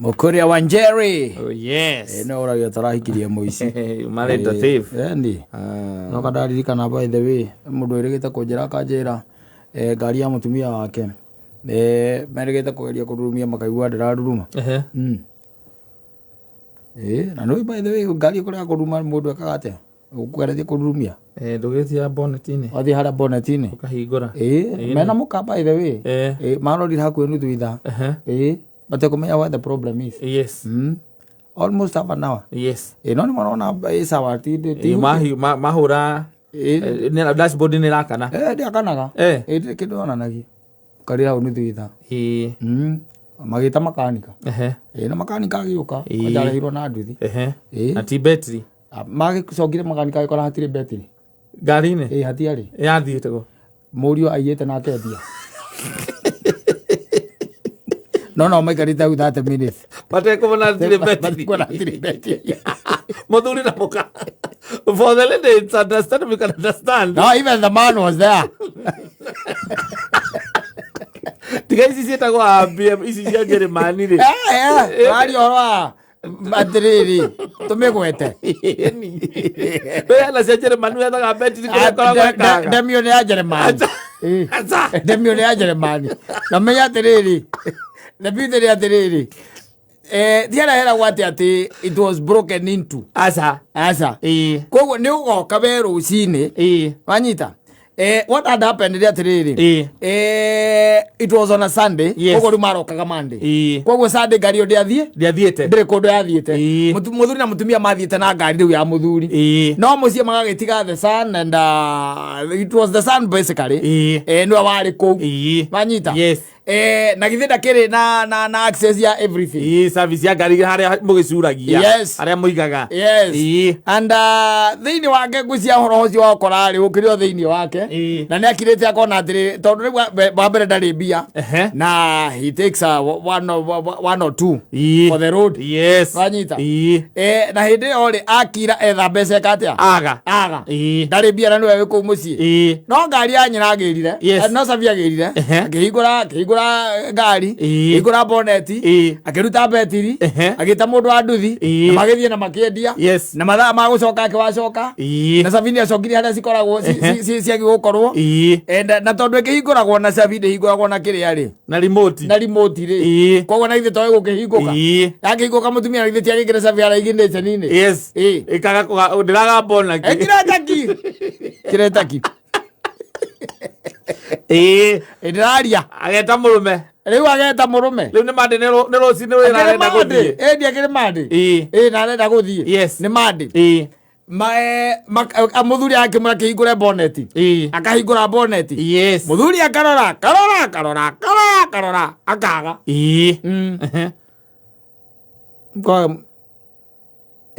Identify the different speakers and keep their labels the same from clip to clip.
Speaker 1: Mukuria wa Njeri.
Speaker 2: Oh yes.
Speaker 1: No ora yatarahikirie muici.
Speaker 2: Mare the thief.
Speaker 1: Ndi. No kadarikana by the way. Mundu irigita kunjira kanjira ngari ya mutumia wake. Merigita kugeria kurumia makaigua ndiraruruma. Na no by the way ngari kuria kuruma mundu akagate. Ukugeretie kurumia.
Speaker 2: Ndugetia bonnet-ini.
Speaker 1: Wathi hara bonnet-ini.
Speaker 2: Ukahingura.
Speaker 1: Mena muka by the way. Marori hakuhe nuthu ithaa. But what the problem is.
Speaker 2: Yes.
Speaker 1: Almost half an hour.
Speaker 2: Yes.
Speaker 1: No ni mwana sawa ti
Speaker 2: mahura ni dashboard ni rakana.
Speaker 1: Dia kanaga. Kidu ona nagi. Kari hau nuthu ithaa. Magita makanika. Na makanika agiuka. Ajara hiro na nduthi.
Speaker 2: Na ti battery.
Speaker 1: Magicogire makanika ikora hatire battery.
Speaker 2: Ngari-ini?
Speaker 1: Hatiari.
Speaker 2: Yathiite go.
Speaker 1: Murio aiyete na akendia. No, maikarite hau 30 minutes.
Speaker 2: Matekubona hatire battery. Muthuri na muka. For the lady, it's understand, we can understand.
Speaker 1: No, even the man was there.
Speaker 2: Tiga isi cietagwo BM, isi cia Njeremani rĩ.
Speaker 1: Mari oroa matiriri tumigwete.
Speaker 2: Na cia Njeremani wethaga battery kũrĩa koragwo ekaga.
Speaker 1: Demio nĩ ya Njeremani. Demio nĩ ya Njeremani. Na menya atiriri. The beauty atiriri. Thiara hera gwate ati it was broken into.
Speaker 2: Asa.
Speaker 1: Koguo nĩ ũgoka we rũcinĩ. Wanyita. What had happened atiriri? It was on a Sunday. Koguo rĩu marokaga Monday. Koguo Sunday ngari ĩyo ndĩathiĩte. Ndĩrĩ kũndũ yathiĩte. Mũthuri na mũtumia mathiĩte na ngari rĩu ya mũthuri. No mũciĩ magagĩtiga the son and it was the son basically. Nĩwe warĩ kũu. Wanyita.
Speaker 2: Yes.
Speaker 1: Na githĩ ndakĩrĩ na access ya everything.
Speaker 2: Service ya ngari harĩa mũgĩcuragia. Harĩa mũigaga.
Speaker 1: And thĩinĩ wake ngwĩcia ũhoro ũcio wakora rĩ ũkĩrĩ o thĩinĩ wake. Na nĩ akirĩte akona atĩrĩ tondũ rĩu wa mbere ndarĩ mbia. Na he takes one or two for the road. Wanyita. Na hĩndĩ ĩyo rĩ akira etha mbeca ekatia. Aga. Ndarĩ mbia na nĩwe wĩ kũu mũciĩ. No ngari ya nyina agĩrire. No cabi agĩrire. Akĩhingũra ngari, igura boneti, akiruta betiri, agita mundu wa nduthi, na magithie na makiendia, na mathaa ma gucoka akiwacoka, na savini acokire haria cikoragwo ciagi gukorwo, na tondu ikihinguragwo na savini hinguragwo na kiria ri,
Speaker 2: na remote
Speaker 1: ri, koguo na ithe toy gukihinguka, yakihinguka mutumia na ithe tiagikire savi ara iginite nini, ikaga ndiraga bona kiretaki ndiraria
Speaker 2: ageta murume
Speaker 1: riu ageta murume
Speaker 2: riu ni mande ni rucini ri arenda guthie
Speaker 1: akire mande na arenda guthie ni mande muthuri akimura kihingure boneti akahingura boneti muthuri akarora akaga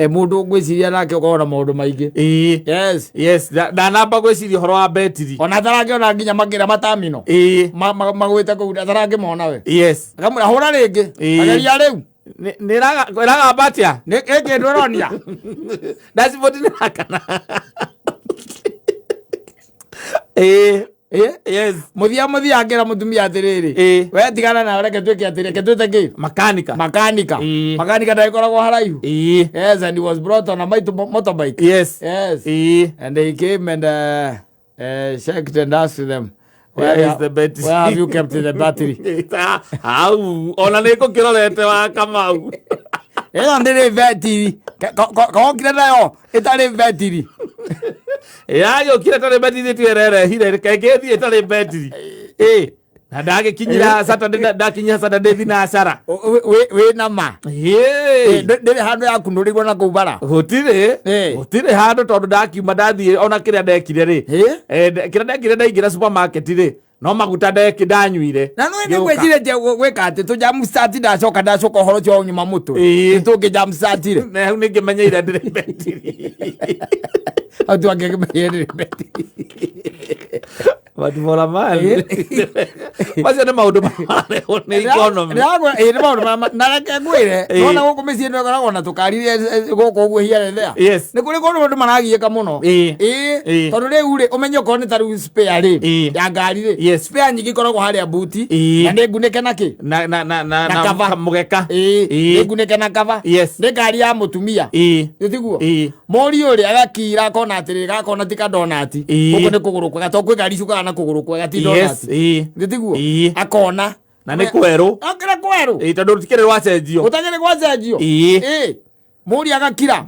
Speaker 1: mundu ngwiciria nake ukona maundu maingi
Speaker 2: ndanamba gwiciria horo wa betiri
Speaker 1: ona tarangiona nginya magira matamino magwite kuu tarangimona we akamwira hura ringi ageria riu
Speaker 2: niraga batia
Speaker 1: kindu ironia
Speaker 2: dashboard ni rakana
Speaker 1: muthia angira mutumia atiriri we tigana na reke twike atireke twite
Speaker 2: makanika
Speaker 1: ndaikoragwo haraihu and he was brought on a motorbike and they came and checked and asked them
Speaker 2: where is the battery,
Speaker 1: where have you kept the battery
Speaker 2: au ona niko kirorete wa Kamau
Speaker 1: ndiri battery kokire nayo itari battery
Speaker 2: yo kile tare battery twirere hire kegethie itari battery na ndagikinyira Saturday ndakinya Saturday thinacara
Speaker 1: we na ma ndiri handu yaku ndurigwo na kubara
Speaker 2: gutire handu tondu ndakiuma ndathie ona kiria ndekire ri kiria ndekire ndaingira supermarket ri no maguta ndanyuire
Speaker 1: na no ni gweciretie gwika ati tujamu start ndacoka horo cio nyuma mutu tungi jam start ri
Speaker 2: na hu ningi menyeire ndiri betiri
Speaker 1: atu angemenyere betiri
Speaker 2: Matimora mani. Macio nĩ maũndũ marehwo nĩ economy.
Speaker 1: Nĩ maũndũ na reke ngwĩre nona gũkũ mĩciĩ nĩ ũkoragwo na tũkari gũkũ ũguo here and there. Nĩ kũrĩ kũndũ andũ maragiĩka mũno. Tondũ rĩu rĩ ũmenye okorwo nĩ ta rĩu spare rĩ ya ngari rĩ spare nyingĩ ikoragwo harĩa buti na nĩ ngunĩke na kĩ
Speaker 2: na mũgeka.
Speaker 1: Nĩ ngunĩke na kava. Nĩ ngari ya mũtumia. Tiguo mũriũ rĩ agakira akona atĩrĩ gakona ti kadonati gũkũ nĩ kũgũrũ kwega tondũ kwĩ ngari icukaga na kũgũrũ kwega ti donati. Tiguo akona
Speaker 2: na nĩ kwerũ
Speaker 1: akĩra kwerũ
Speaker 2: tondũ tikĩrĩ rwacenjio
Speaker 1: ũtakĩrĩ gwacenjio mũri agakira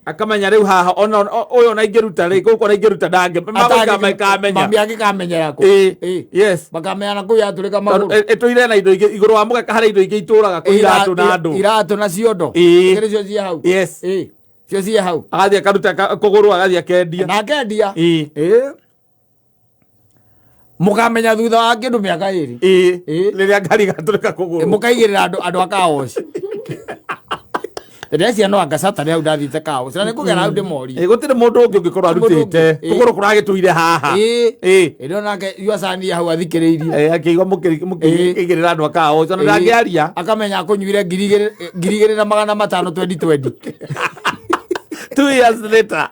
Speaker 2: akamenya rĩu haha ona ũyũ na ingĩruta rĩ gũkũ na ingĩruta
Speaker 1: mami angĩkamenyera kũ makameana kũu yatũrĩka magũrũ
Speaker 2: ĩtũire na indo ingĩ igũrũ wa mũgeka harĩ indo ingĩ itũraga kũ
Speaker 1: iratũ na ciondo kĩrĩ cio ciĩ hau cio ciĩ hau
Speaker 2: agathiĩ akaruta kũgũrũ agathiĩ akendia
Speaker 1: na akendia mũkamenya thutha wa kĩndũ mĩaka ĩrĩ
Speaker 2: rĩrĩa ngari gatũrĩka kũgũrũ
Speaker 1: mũkaigĩrĩra andũ a kaoci Rĩrĩa no angacata rĩu ndathite kaoci na nĩ kũgera hau ndĩmorie
Speaker 2: gũtirĩ mũndũ ũngĩ ũngĩkorwo arutĩte kũgũrũ kũragĩtũire haha
Speaker 1: ĩno nake yuacani hau athikĩrĩirie
Speaker 2: akĩigua mũkĩigĩrĩra andũ a kaoci ona ndangĩaria
Speaker 1: akamenya akũnyuire 2,500 2020
Speaker 2: 2 years later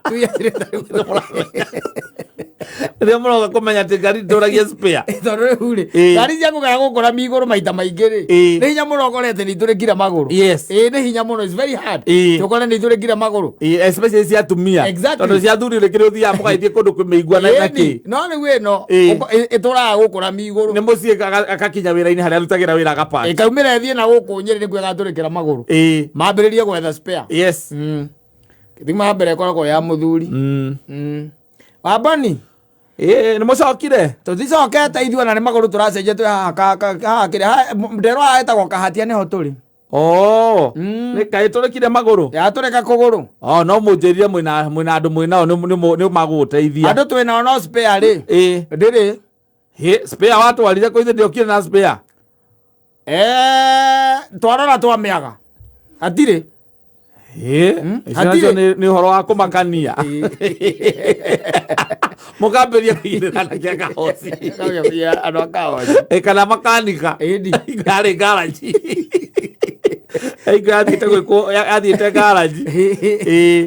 Speaker 2: rĩrĩa mũroga kũmenya atĩ ngari ndũragia spare
Speaker 1: tondũ rĩu rĩ ngari cia kũgera gũkora migũrũ maita maingĩ rĩ nĩ hinya mũno ũkorete nĩ itũrĩkire magũrũ nĩ hinya mũno it's very hard tũkore nĩ itũrĩkire magũrũ
Speaker 2: especially cia atumia tondũ cia athuri rĩkĩrĩ ũthiaga mũgaithie kũndũ kwĩmĩigua na kĩ
Speaker 1: no rĩu ĩno ĩtũraga gũkũra migũrũ
Speaker 2: nĩ mũciĩ akakinya wĩra-inĩ harĩa arutagĩra wĩra agapaki
Speaker 1: ĩkaumĩra ĩthiĩ na gũkũ Nyĩrĩ nĩkuo ĩgatũrĩkĩra magũrũ mambĩrĩrie gwetha spare thima mbere ĩkoragwo ya mũthuri Wambani
Speaker 2: nĩ mũcokire
Speaker 1: tũticokete ithuĩ na nĩ magũrũ tũracenjia twĩ haha kĩrĩa nderwo haha ĩtagwo Kahatia nĩho tũrĩ
Speaker 2: nĩ kaĩ tũrĩkire magũrũ
Speaker 1: yatũrĩka kũgũrũ
Speaker 2: no mũnjĩrire mwĩna andũ mwĩnao nĩ magũgũteithia
Speaker 1: andũ twĩnao no spare rĩ ndĩrĩ
Speaker 2: spare watwarire kũ ithe ndĩokire na spare
Speaker 1: twarora twamĩaga hatirĩ
Speaker 2: nĩ ũhoro wa kũmakania mũkambĩria kũigĩrĩra na kĩa kahoci
Speaker 1: andũ a kahoci
Speaker 2: kana makanika yarĩ garaji athiĩte garaji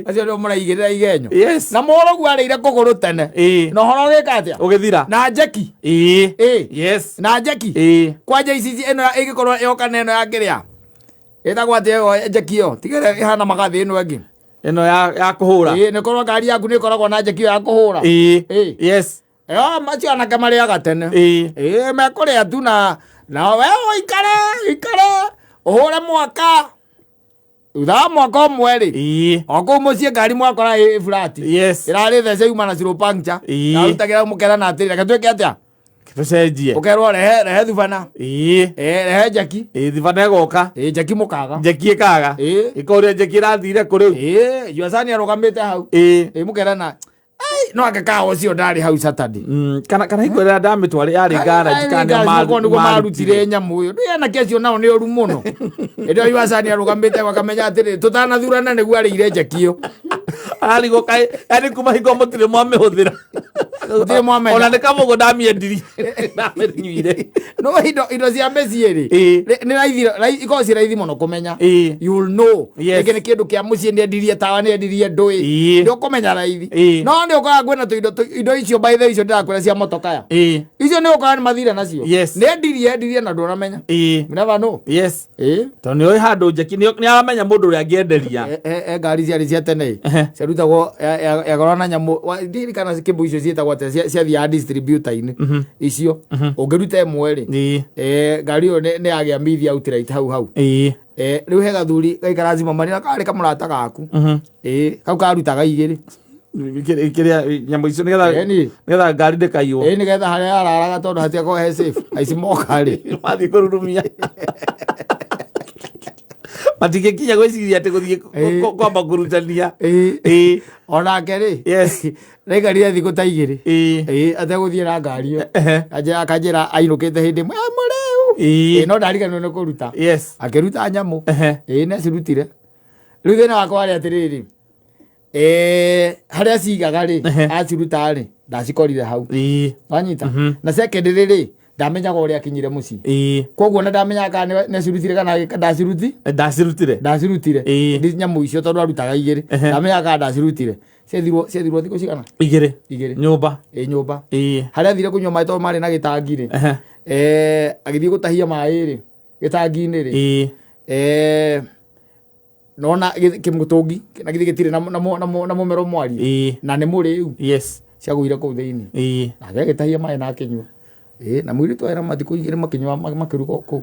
Speaker 1: acio nĩo mũraigĩrĩra igenyo na mũrũguo arĩire kũgũrũ tene na ũhoro ũgĩka atĩa
Speaker 2: ũgĩthira
Speaker 1: na njeki na njeki kwanja ici ĩno ĩgĩkorwo ĩoka na ĩno ya kĩrĩa ĩtagwo atĩa njeki ĩyo tigĩre ĩhana magathĩ ĩno ĩngĩ
Speaker 2: ĩno ya kũhũra
Speaker 1: nĩ korwo ngari yaku nĩ ĩkoragwo na njeki ĩyo ya kũhũra macio anake marĩaga tene mekũrĩa tu na we ikare ũhũre mwaka thutha wa mwaka ũmwe rĩ o kũu mũciĩ ngari mwakora ĩ flat ĩrarĩ thece yuma na zero puncture narutagĩra mũkera na atĩrĩ reke twĩke atĩa
Speaker 2: tũcenjie
Speaker 1: ũkerwo rehe thubana rehe njeki
Speaker 2: thubana ĩgoka
Speaker 1: njeki mũkaga
Speaker 2: njeki ĩkaga ĩkorĩa njeki ĩrathire kũrĩu yuacani arũgamĩte hau mũkera na no angĩkaga ũcio ndarĩ hau Saturday kana hingo ĩrĩa ndamĩtwarĩ yarĩ garaji
Speaker 1: nĩguo marutire nyamũ ĩyo nĩ anake acio nao nĩ ũru mũno ĩndĩ yuacani arũgamĩte wakamenya atĩrĩ tũtanathurana nĩguo arĩire njeki ĩyo
Speaker 2: arigwo kaĩ yani kuma hingo mũtirĩ mwamĩhũthĩra ona nĩ kamũgũ ndamĩendirie ndamĩnyuire
Speaker 1: no indo cia mĩciĩ rĩ nĩ raithi ikorwo ci raithi mũno kũmenya you'll know gĩkĩ nĩ kĩndũ kĩa mũciĩ nĩendirie tawa nĩendirie ndũĩ ndũkũmenya raithi no nĩ ũkoraga kwĩna indo icio by the icio ndĩrakwĩra cia motokaya icio nĩ ũkoraga nĩ mathire nacio nĩendirie na ndũramenya never know
Speaker 2: tondũ nĩ oĩ handũ njeki nĩ aramenya mũndũ ũrĩa angĩenderia
Speaker 1: ngari ciarĩ cia tene ciarutagwo yagorwo na nyamũ ndirikana kĩmbu icio ciĩtagwo atĩa ciathiaga distributor-inĩ icio ũngĩruta ĩmwe rĩ ngari ĩyo nĩ yagĩa mithi outright hau rĩu he gathuri gaikara zimamani na karĩ kamũrata gaku kau karutaga igĩrĩ
Speaker 2: kĩrĩa nyamũ icio nĩgetha ngari ndĩkaiywo
Speaker 1: nĩgetha harĩa araraga tondũ hatiakorwo he safe aici moka rĩ
Speaker 2: mathiĩ kũrurumia matingĩkinya gwĩciria atĩ gũthiĩ kwamba kũrutania
Speaker 1: onake rĩ naikarire thikũ ta igĩrĩ ategũthiĩ na ngari ĩyo akanjĩra ainũkĩte hĩndĩ ĩmwe mũrĩu no ndariganĩrwo nĩ kũruta akĩruta nyamũ nĩacirutire rĩu thĩna wakwa warĩ atĩrĩrĩ haria cigaga ri aciruta ri ndacikorire hau wanyita na secondary ri ndamenyaga uria akinyire mucii koguo na ndamenyaga kana necirutire kana ndacirutire ndi nyamu icio tondu arutaga igiri ndamenyaga ndacirutire ciethirwo thikũ cigana igĩrĩ nyũmba haria thire kũnyua maĩ tondũ marĩ na gĩtangi rĩ agĩthiĩ gũtahia maĩ rĩ gĩtangi-inĩ rĩ nona kĩmũtũngi na gĩthiĩ gĩtirĩ na mũmero mwari na nĩ mũrĩu ciagũire kũu thĩinĩ nake agĩtahia maĩ na akĩnyua na mũirĩtu aĩra mathikũ igĩrĩ makĩnyua makĩruga kũu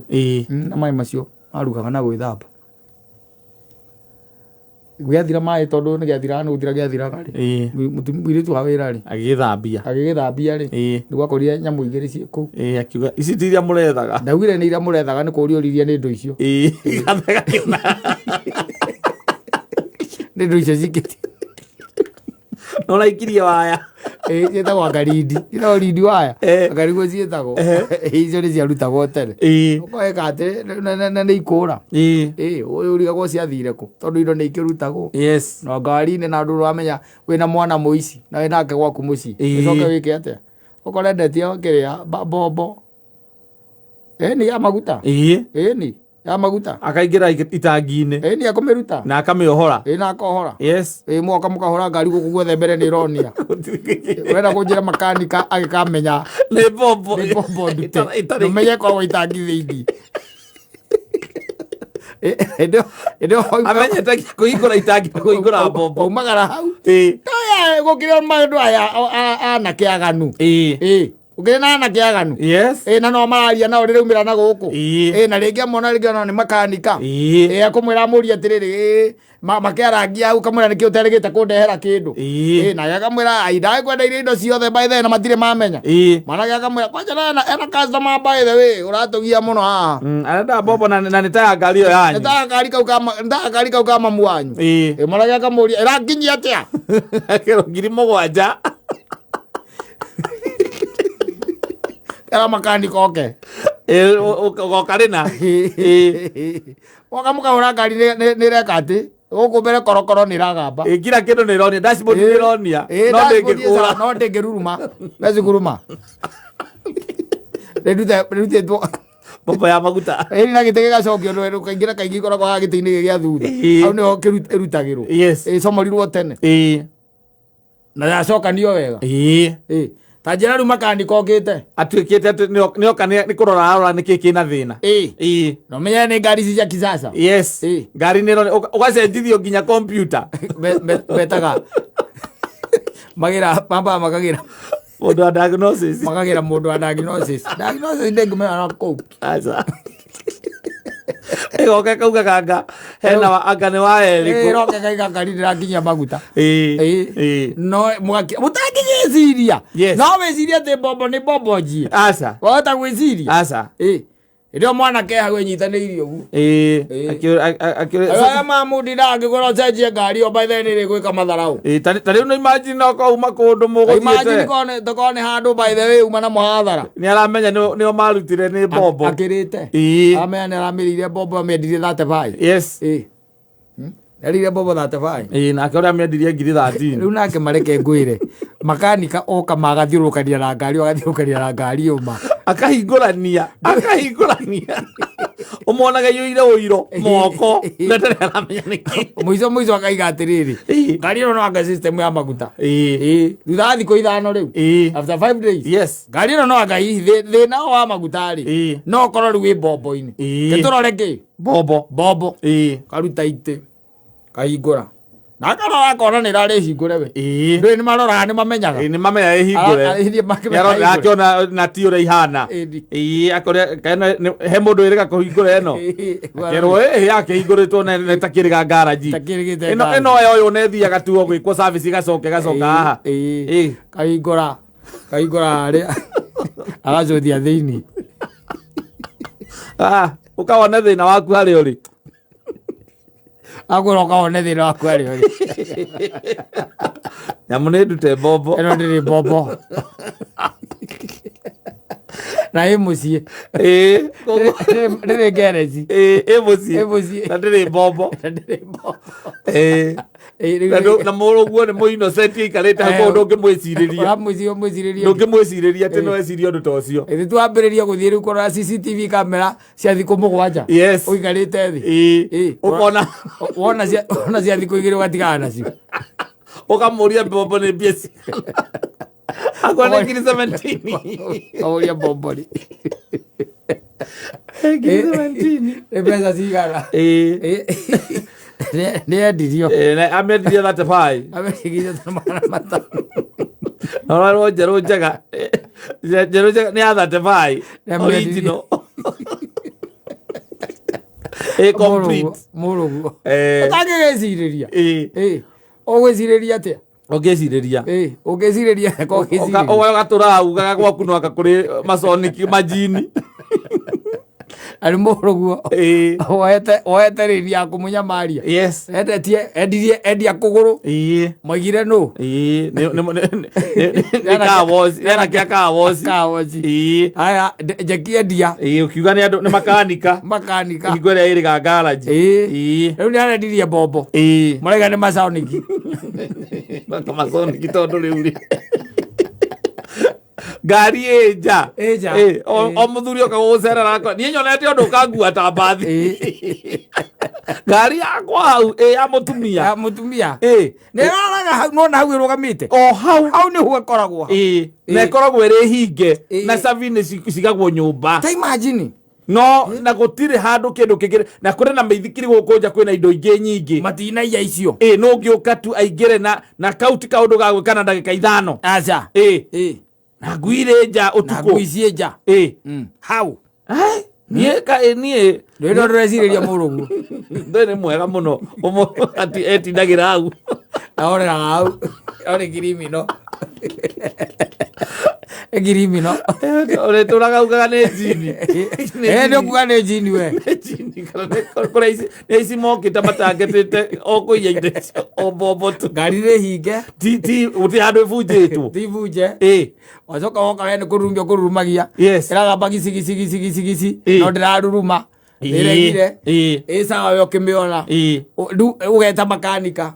Speaker 1: na maĩ macio marugaga na gwĩthamba gĩathira maĩ tondũ nĩ gĩathiraga nĩ gũthira gĩathiraga rĩ mũirĩtu wa wĩra rĩ agĩgĩthambia rĩ nĩguo akorire nyamũ igĩrĩ ciĩ kũu
Speaker 2: akiuga ici ti iria mũrethaga
Speaker 1: ndaugire nĩ iria mũrethaga nĩ kũũria ũririe nĩ ndũ icio nĩ ndũ icio cikĩti
Speaker 2: nona ikirie waya
Speaker 1: ciĩtagwo ngarindi ciĩtagwo rindi waya ngariguo ciĩtagwo icio nĩ ciarutagwo tene ũkoeka atĩ nĩ ikũra ũyũ urigagwo ciathire kũ tondũ indo nĩ ikĩrutagwo no ngari-inĩ na ndũ wamenya wĩna mwana mũici na wĩnake gwaku mũciĩ ũcoke wĩke atĩa ũkore ndetie kĩrĩa mbombo nĩ ya maguta nĩ ya maguta
Speaker 2: akaingĩra itangi-inĩ
Speaker 1: nĩ akũmĩruta
Speaker 2: na akamĩohora
Speaker 1: na akohora mwoka mũkahora ngari gũkũ guothe mbere nĩ ironia wenda kũnjĩra makanika agĩkamenya
Speaker 2: nĩ mbombo
Speaker 1: ndute ũmenye koragwo itangi thĩinĩ
Speaker 2: amenyete kũhingũra itangi kũhingũra mbombo
Speaker 1: umagara hau gũkĩrĩ maũndũ aya anake aganu ũkĩrĩ na anake aganu na no mararia nao rĩrĩa umĩra na gũkũ na rĩngĩ amona rĩngĩ ona nĩ makanika akũmwĩra amũria atĩrĩrĩ makĩarangia hau kamwĩra nĩkĩ ũterĩgĩte kũndehera kĩndũ nake akamwĩra ndagĩkwendeire indo ciothe by the way na matirĩ mamenya mwanake akamwĩra kwanja ena customer by the way ũratũgia mũno haha
Speaker 2: arenda mbombo na nĩ ta ya ngari ĩyo yanyu
Speaker 1: nĩ ta gakari kau ka mamu wanyu mwanake akamũria ĩrakinyia atĩa
Speaker 2: ngiri mũgwanja
Speaker 1: era makanika oke
Speaker 2: goka rĩna
Speaker 1: woka mũkahũra ngari nĩ reka atĩ gũkũ mbere korokoro nĩ iragamba
Speaker 2: kila kĩndũ nĩ ironia dashboard nĩ ironia
Speaker 1: no ndĩngĩruruma meciguruma rĩrutĩtwo
Speaker 2: mbombo ya maguta
Speaker 1: na gĩtĩ gĩgacokio kaingĩ kaingĩ ikoragwo haha gĩtĩ-inĩ gĩa thutha hau nĩho ĩrutagĩrwo comorirwo tene na yacokanio wega ta njĩra rĩu makanika okĩte
Speaker 2: atuĩkĩte atĩ nĩoka nĩ kũrora arora nĩkĩ kĩna thĩna
Speaker 1: no menya nĩ ngari ici cia kisasa
Speaker 2: ngari nĩ ĩronia ũgacenjithio nginya kompiuta
Speaker 1: betaga magĩra makagĩra
Speaker 2: mũndũ wa diagnosis
Speaker 1: makagĩra mũndũ wa diagnosis ndĩngĩmenya na kũu
Speaker 2: ĩgoka kauga ganga hena anga nĩ wa erĩ
Speaker 1: ĩroka kauga ngari ndĩrakinyia maguta no mũtangĩgĩciria no wĩciria atĩ mbombo nĩ mbombo njie wahota gwĩciria ĩrĩo mwanake hau ĩnyitanĩirie ũguo mamũndi ndangĩkorwo ũcenjie ngari ĩyo by the way nĩ ĩrĩgwĩka matharaũ
Speaker 2: ta rĩu no imagine no kauma kũndũ mũgũthiĩte
Speaker 1: tokorwo nĩ handũ by the way uma na mũhathara
Speaker 2: nĩ aramenya nĩo marutire nĩ mbombo
Speaker 1: akĩrĩte amenya nĩ aramĩrĩire mbombo amĩendirie 35 erire mbombo 35
Speaker 2: nake ũrĩa amĩendirie 13
Speaker 1: rĩu nake mareke ngwĩre makanika oka magathiũrũkania na ngari ũma
Speaker 2: akahingũrania ũmonaga yũire ũiro moko ndetere aramenya nĩkĩ
Speaker 1: mũico akaiga atĩrĩrĩ ngari ĩno no anga system ya maguta thutha wa thikũ ithano rĩu after 5 days ngari ĩno no anga hihi thĩna wa maguta rĩ no ũkorwo rĩu wĩ mbombo-inĩ gĩtũrore kĩ mbombo karuta itĩ kahingũra na karora akona nĩ rarĩ hingũre we ndũĩ nĩ maroraga nĩ mamenyaga
Speaker 2: nĩ mamenya ĩhingũre akĩona na ti ũrĩa ihana akore he mũndũ ĩrĩga kũhingũra ĩno akerwo yakĩhingũrĩtwo nĩ ta kĩrĩga ngaraji ĩno yoywo nĩ thiaga tu gwĩkwo service gacoka haha
Speaker 1: kahingũra harĩa agacothia thĩinĩ
Speaker 2: ũkawona thĩna waku harĩa ũrĩ
Speaker 1: agũra ũkawone thĩna waku harĩa ũrĩ
Speaker 2: nyamũ nĩ ndute mbombo
Speaker 1: ĩno ndĩrĩ mbombo Na muciĩ ndĩrĩ ngereci
Speaker 2: muciĩ na ndĩrĩ mbombo na mũrũguo nĩ mũinocenti aikarĩte hau ndũngĩmwĩcirĩria atĩ no ecirie ũndũ ta ũcio.
Speaker 1: Ithuĩ twambĩrĩria gũthiĩ rĩu kũrora CCTV kamera cia thikũ mũgwanja ũikarĩte thĩ wona cia thikũ igĩrĩ ũgatigana nacio
Speaker 2: ũkamũria mbombo nĩ mbia akona ngiri 17
Speaker 1: ũria mbombo rĩ nĩ mbeca cigana nĩ endirio
Speaker 2: amendirie 35
Speaker 1: amendirie 500
Speaker 2: no njerũ njega nĩ ya 35 original complete
Speaker 1: mũrũguo ũtangĩgĩcirĩria ũgwĩcirĩria atĩa ũngĩcirĩria
Speaker 2: ũgatũra ugaga gwaku no akakũrĩ maconiki majini
Speaker 1: arĩ mũrũguo woete rĩri ya kũmũnyamaria endirie endia kũgũrũ moigire nũ
Speaker 2: nĩanakĩa kawoci
Speaker 1: aya njeki endia
Speaker 2: ũkiuga nĩ makanika hingo ĩrĩa ĩrĩga ngaraji
Speaker 1: rĩu nĩarendirie mbombo maraiga nĩ maconiki
Speaker 2: tondũ rĩu rĩ ngari ĩnja o mũthuri oka gũgũcerera niĩ nyonete ũndũ ũkangua ta mbathi ngari yakwa hau ya mũtumia nĩroraga hau nona hau ĩrũgamĩte hau nĩho ĩkoragwo na ĩkoragwo ĩrĩ hinge na cabi nĩ cigagwo nyũmba
Speaker 1: ta imagine
Speaker 2: no na gũtirĩ handũ kĩndũ kĩngĩ na kũrĩ na mĩithikiri gũkũ nja kwĩna indo ingĩ nyingĩ
Speaker 1: matinaia icio
Speaker 2: no ũngĩũka tu aingĩre na kauti kaũndũ ga gwĩka na ndagĩka 5
Speaker 1: aca
Speaker 2: na nguire nja ũtukũ
Speaker 1: nguicie nja hau
Speaker 2: niĩ
Speaker 1: rĩrĩa ndĩrecirĩria mũrũguo
Speaker 2: nĩ mwega mũno etindagĩra hau
Speaker 1: oreraga hau orĩ girimino
Speaker 2: ũrĩtũraga ugaga nĩ njini
Speaker 1: nĩ ũkuga nĩ njini we
Speaker 2: nĩ ici mokĩte matangĩtĩte o kũiya indo o mbombo tu
Speaker 1: ngari nĩ hinge
Speaker 2: gũtirĩ handũ ĩbunjĩtwo
Speaker 1: tibunje wacoka woka we nĩ kũrurumbia ũkũrurumagia ĩragamba gicigicigicigicigici no ndĩraruruma ĩregire sawa we ũkĩmĩona ũgeta makanika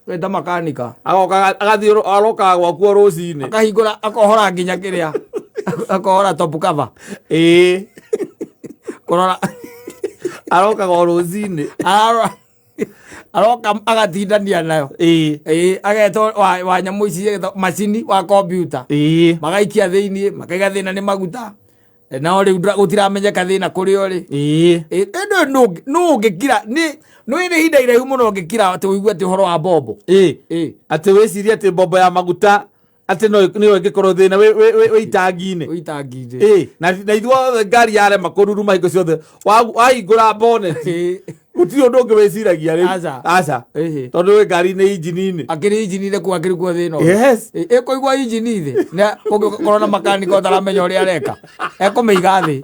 Speaker 1: weta makanika
Speaker 2: agathiĩ arokaga gwakuo rũcinĩ
Speaker 1: akahingũra akohora nginya kĩrĩa akohora top cover kũrora
Speaker 2: arokaga o rũcinĩ
Speaker 1: aroka agatindania nayo agetwo wa nyamũ ici macini wa kombiuta magaikia thĩinĩ makaiga thĩna nĩ maguta nao rĩu gũtiramenyeka thĩna kũrĩa ũrĩ nũ ũngĩkira nĩ ihinda iraihu mũno ũngĩkira atĩ ũigue atĩ ũhoro wa mbombo
Speaker 2: atĩ wĩcirie atĩ mbombo ya maguta atĩ nĩyo ĩngĩkorwo thĩna wĩ na ithuothe ngari yarema kũruruma hingo ciothe wahingũra boneti gũtirĩ ũndũ ũngĩ wĩciragia rĩu aca tondũ wĩ ngari nĩ injini-inĩ
Speaker 1: akĩrĩ injini-inĩ kũ akĩrĩkuo thĩna ĩkũigua injini thĩ na ũngĩkorwo na makanika ũtaramenya ũrĩa areka ekũmĩiga thĩ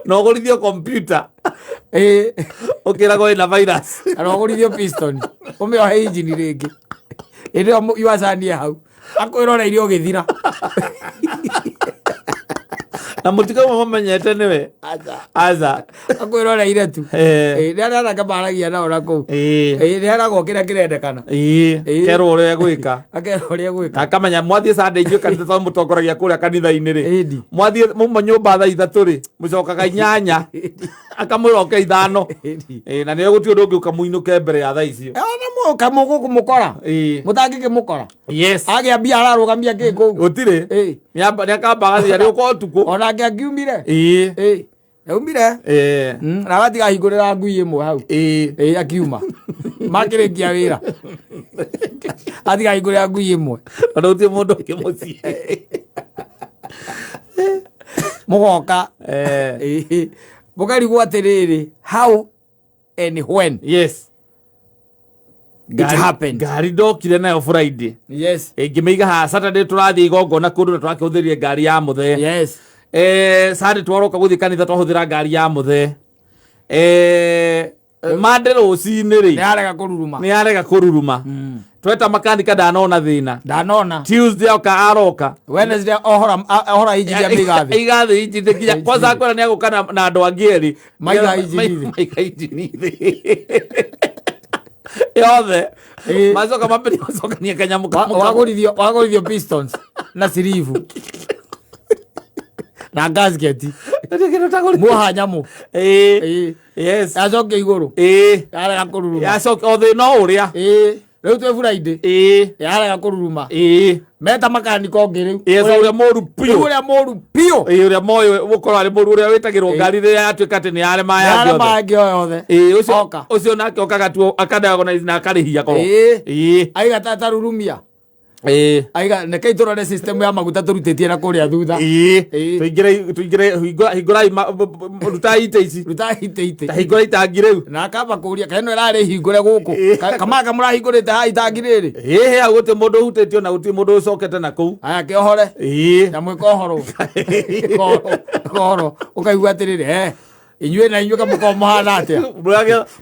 Speaker 2: na ũgũrithio kompiuta ũkĩragwo ĩna virus
Speaker 1: na ũgũrithio piston ũmĩohe injini rĩngĩ ĩrĩa yuacanie hau akwĩroreire ũgĩthira
Speaker 2: na mũtikauma mamenyete nĩwe aca
Speaker 1: akwĩroreire tu rĩrĩa araka maragia nao nakũu rĩaragwo kĩrĩa kĩrendekana
Speaker 2: kerwo ũrĩa gwĩka akamenya mwathiĩ Sunday ingĩ kanitha tondũ mũtongoragia kũrĩa kanitha-inĩ rĩ mwathiĩ mauma nyũmba thaa 3 rĩ mũcokaga 8 akamwĩra oke 5 na nĩyo gũtirĩ ũndũ ũngĩ ũkamũinũke mbere ya thaa icio
Speaker 1: kamũgũkũmũkora mũtangĩkĩmũkora agĩambia ararũgamia kĩ kũu
Speaker 2: gũtirĩ nĩakamba agathiĩ arĩ ũko ũtukũ
Speaker 1: onake akiumire aumire na agatiga hingũrĩra ngui ĩmwe hau akiuma makĩrĩkia wĩra atiga hingũrĩra ngui ĩmwe
Speaker 2: tondũ gũtirĩ mũndũ ũngĩ mũciĩ
Speaker 1: mũgoka mũkarigwo atĩrĩrĩ how and when it happened
Speaker 2: ngari ndokire nayo Friday ngĩmĩiga haha Saturday tũrathiĩ igongona kũndũ na tũrakĩhũthĩrire ngari ya mũthee Sunday twaroka gũthiĩ kanitha twahũthĩra ngari ya mũthee Monday rũcinĩ rĩ nĩarega kũruruma tweta makanika ndanona thina Tuesday aroka
Speaker 1: Wednesday ohora injini amigathi
Speaker 2: injini kinya kwanza kwenda ni agukana na andu angeri
Speaker 1: maiga injini
Speaker 2: yothe macoka mambere macokania kanyamu
Speaker 1: wagurithio pistons na sirivu na gasket muoha nyamu
Speaker 2: yes
Speaker 1: acoke iguru yarega kururuma
Speaker 2: yacoke othe no uria
Speaker 1: riu twe Friday yarega kururuma meta makaniko ngiri
Speaker 2: uria moru
Speaker 1: pio
Speaker 2: uria moyo gukorwo ari moru uria witagirwo ngari ria yatuika ati ni yare
Speaker 1: mayangi yothe
Speaker 2: ucio nake okagatu akadiagonize na akarihia korwo
Speaker 1: aiga tatarurumia aiga nekei turore system ya maguta turutitie na kuria thutha
Speaker 2: tuingire hingurai rutai ite hingura itangi riu
Speaker 1: na akamba kuria kaino irari hingure guku kamaka murahingurite ha itangi riri
Speaker 2: aguti mundu hutitio na guti mundu ucokete na kuu
Speaker 1: aya kiohore na mwikohoro kohoro ukaigua atiriri inyue na inyue kamuko muhana atia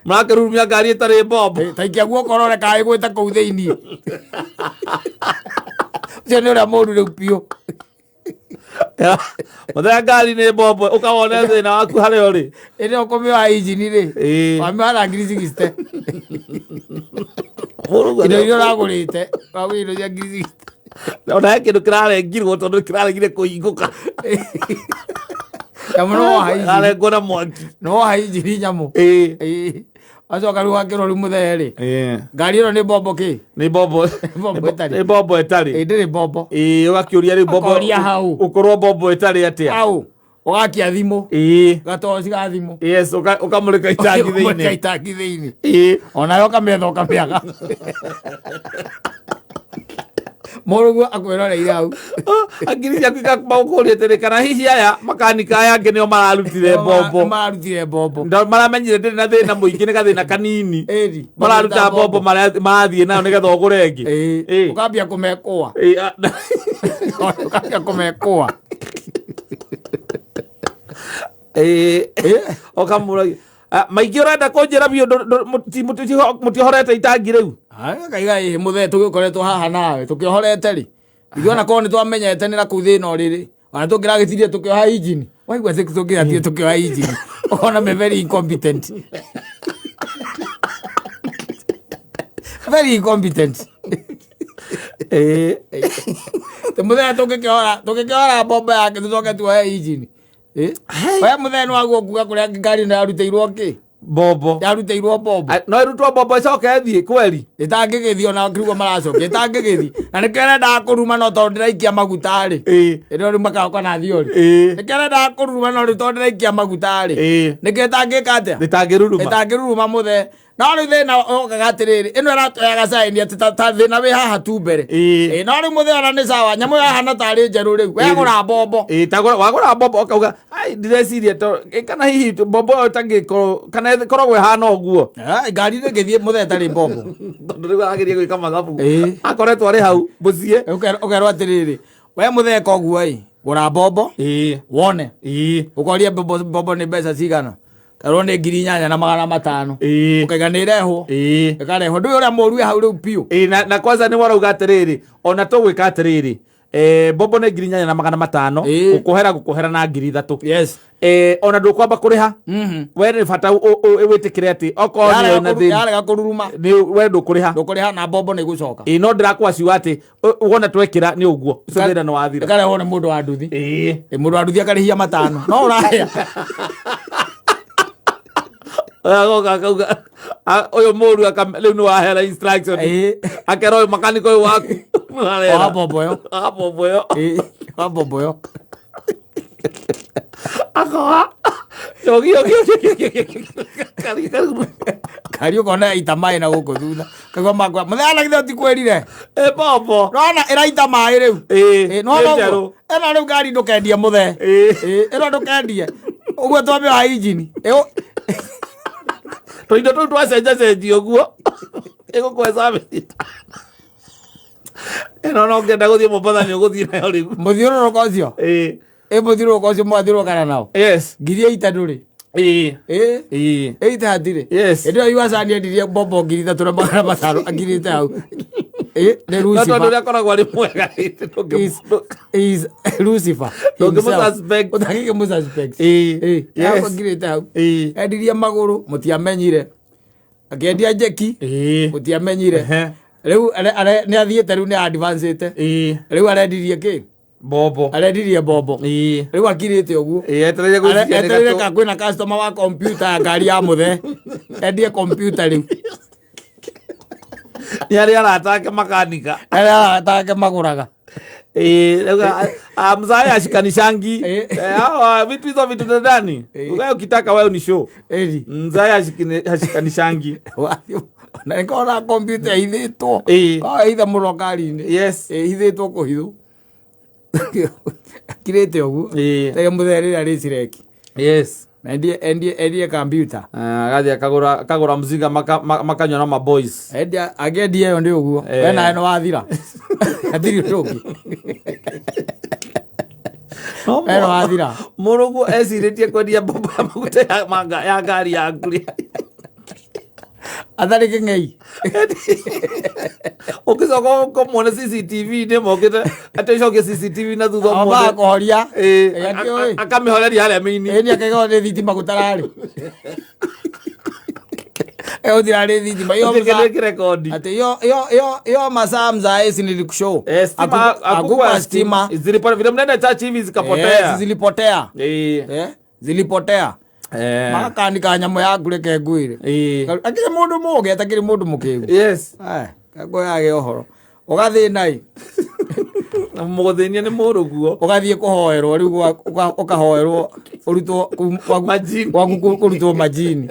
Speaker 2: murakirurumia ngari itari bombo
Speaker 1: taikia guoko rore kai gwita kuu thiini ucio ni uria mundu riu pio
Speaker 2: muthenya ngari ni bombo ukawone thina waku haria uri
Speaker 1: iri ukumioha injini ri wamioha ngiri 60 indo iria uragurite wagura indo cia ngiri 60
Speaker 2: ona kindu kirarengirwo tondu kiraregire kuhinguka arengwo mwaki
Speaker 1: no hainjiri nyamu acoka riu wakirwo riu mutheri ngari ino ni bombo ki
Speaker 2: ni bombo etari
Speaker 1: ndiri bombo
Speaker 2: ugakiuria riu bombo ukorwo bombo etari atia
Speaker 1: au ugakia thimu gatoci ga thimu
Speaker 2: yes ukamulika
Speaker 1: itangi thiini onayo kametha ukamiaga morugu akwiroreire au
Speaker 2: angiri ciaku ikakuria tere kana hihi aya makanika aya angi nio mararutire bombo maramenyire ndiri na thina muingi ni gathina kanini mararuta bombo marathie nayo nigetha ugure ingi
Speaker 1: ukambia kumekua
Speaker 2: okamuragia maingi urenda kunjira biu mutihorete itangi riu
Speaker 1: kaiga muthe tugikoretwo haha nawe tukihorete ri ithuona korwo ni twamenyete ni na kuu thina uriri ona tungiragitirie tukioha injini waigua tungiratie tukioha injini ona me very incompetent muthe tungikihora bombo yake tucoke tuohe injini we muthe ni waguo kuga kuria ngari narutĩirwo ki
Speaker 2: bombo
Speaker 1: yaruteirwo bombo
Speaker 2: no irutwo bombo icoke thie kweri
Speaker 1: itangigithi ona kirugwo maracokia itangigithi na nikerenda kuruma no tondu ndiraikia maguta ri ino ri makaoka na thiori nikerenda kuruma no ri tondu ndiraikia maguta ri niketangika atia itangiruruma muthe no ri thina okaga atiriri ino iratoyaga caini ati ta thina wi haha tu mbere no ri muthe ona ni sawa nyamu yahana tari njeru riu wagura bombo
Speaker 2: wagura bombo ukauga ai ndireciria kana hihi bombo itangikorwo kana koragwo ihana uguo
Speaker 1: ngari ngithie muthe tari bombo
Speaker 2: tondu riu ageria gwika mathabu akoretwo ari hau mucie
Speaker 1: ukerwo atiriri we muthe koguo gura bombo wone ukoria bombo ni mbeca cigana karwo ni 8,500 ukaiga ni irehwo ikarehwo ndu uria moru hau riu piu
Speaker 2: na kwanza ni warauga atiriri ona tugwika atiriri bombo ni 8,500 gukuhera na 3,000
Speaker 1: yes
Speaker 2: ona ndukwamba kuriha we ni bata witikire ati okorwo na thina
Speaker 1: yarega kururuma
Speaker 2: ni we ndukuriha
Speaker 1: na bombo ni gucoka
Speaker 2: no ndirakwaciwa ati wona twekira ni uguo ucio thina no wathira
Speaker 1: ikarehwo ni mundu wa nduthi mundu wa nduthi akarihia 5 no urahia
Speaker 2: akauga uyu muru riu ni wahera instruction akera uyu makaniko uyu waku
Speaker 1: bombo yo
Speaker 2: akawa
Speaker 1: kari ukona ita mai na guku thutha kagwa makwa muthana githe tikwerire
Speaker 2: bombo
Speaker 1: rona iraita mai riu no no eno riu ngari ndukendie muthe eno ndukendie uguo twamioha injini
Speaker 2: toindo tu twacenjacenjia uguo igukweca mita ino no ngenda guthie Mombasa ni uguthie nayo riu
Speaker 1: muthiururuka ucio muthiururuka ucio mwathiururukana nao
Speaker 2: yes
Speaker 1: ngiri 8 nduri 8 hatire
Speaker 2: yes
Speaker 1: ndio iwacani endirie bombo ngiri 3,500 angirite hau Nĩ Lucifer.
Speaker 2: Tondũ akoragwo arĩ mwega
Speaker 1: is Lucifer.
Speaker 2: Ndũngĩmũsuspect.
Speaker 1: Ũtangĩkĩmũsuspect. Ngirĩte hau. Endirie magũrũ mũtiamenyire. Akĩendia njeki mũtiamenyire. Rĩu nĩ athiĩte rĩu nĩ advancete. Rĩu arendirie kĩ?
Speaker 2: Bobo.
Speaker 1: Arendirie bobo. Rĩu akirĩte ũguo. Etereire ka kwĩna customer wa computer ya ngari ya mũthe. Endie computer rĩu.
Speaker 2: Nĩ arĩa aratake makanika.
Speaker 1: Arĩa aratake magũraga.
Speaker 2: Mzaya ashikanishangi. Vitu hizo vitu za ndani. Wewe ukitaka wewe ni show. Mzaya ashikanishangi.
Speaker 1: Na nikaona computer ithĩtwo. Ithe mũno ngari-inĩ.
Speaker 2: Yes.
Speaker 1: Ithĩtwo kũhithũ. Akirĩte ũguo. Tega mũthee rĩrĩa rĩcireki.
Speaker 2: Yes.
Speaker 1: Endie computer.
Speaker 2: Agathi akagũra mzinga makanywa na maboys.
Speaker 1: Agĩendia ĩyo nĩ ũguo. We nawe nĩ wathira. Athiri ũndũ ũngĩ. Wathira.
Speaker 2: Mũrũguo ecirĩtie kwendia bomba ya maguta ya ngari yaku.
Speaker 1: Atharĩ kĩng'ei.
Speaker 2: Ũkĩcoka ũkamwona CCTV-inĩ mokĩte atĩcokia CCTV na thutha
Speaker 1: mũndũ. Ambaga kũhoria.
Speaker 2: Akamĩhoreria harĩa mĩini.
Speaker 1: Nĩ akaiga nĩ thitima gũtararĩ. Ũthirarĩ thitima. Atĩ yo masaa Mzaya ici nilikushow. Hakukuwa stima.
Speaker 2: Vile mnaenda church hivi zikapotea.
Speaker 1: Zilipotea. Makakanika nyamũ yaku reke ngwĩre. Akĩrĩ mũndũ mũũgĩ atakĩrĩ mũndũ mũkĩgu.
Speaker 2: Yes.
Speaker 1: Ngũyage ũhoro. Ũgathĩna
Speaker 2: mũgũthĩnia nĩ mũrũguo.
Speaker 1: Ũgathiĩ kũhoerwo rĩu ũkahoerwo ũrutwo gwaku kũrutwo majini.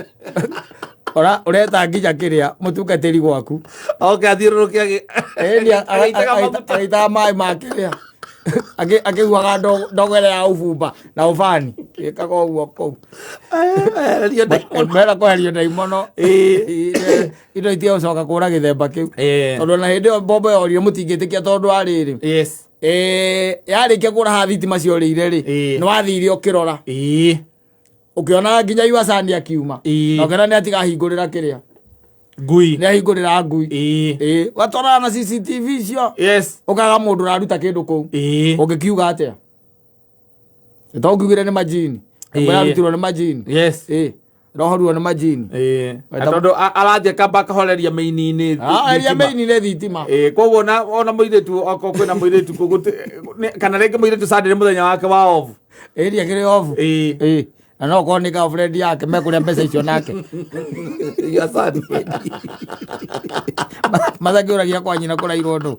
Speaker 1: Ũreta nginya kĩrĩa mũtungatĩri gwaku.
Speaker 2: Athiũrũrũkia
Speaker 1: agaitaga maĩ ma kĩrĩa. Akĩguaga ndogo ĩrĩa ya ũbumba na ũbani. Ĩkaga ũguo kũu. Mera kweherio ndaimono. Indo itigũcoka kũra gĩthemba kĩu. Tondũ na hĩndĩ ĩyo bombo yorire mũtingĩtĩkia tondũ wa rĩrĩ. Yarĩkia kũraha thitima ciorĩire rĩ. Nĩ wathire ũkĩrora. Ũkĩona nginya Iwasani akiuma. Na ũkĩona nĩ atigahingũrĩra kĩrĩa.
Speaker 2: Ngui.
Speaker 1: Nĩ ahingũrĩra ngui. Watwarana na CCTV icio. Ũkaga mũndũ ũraruta kĩndũ kũu. Ũngĩkiuga atĩa? Ũtongiugire nĩ majini. Mũrarutirwo nĩ majini. Rohorwo nĩ majini.
Speaker 2: Tondũ arathiĩ kamba akahoreria mĩini-inĩ.
Speaker 1: Ahoreria mĩini-inĩ thitima.
Speaker 2: Koguo ona mũirĩtu kwĩna mũirĩtu kana rĩngĩ mũirĩtu Sunday nĩ mũthenya wake wa off.
Speaker 1: Ĩrĩa kĩrĩ off. Na no korwo nĩ girlfriend yake mekũrĩa mbeca icio nake. Mathakĩũragia kwa nyina kũrairwo ndũ.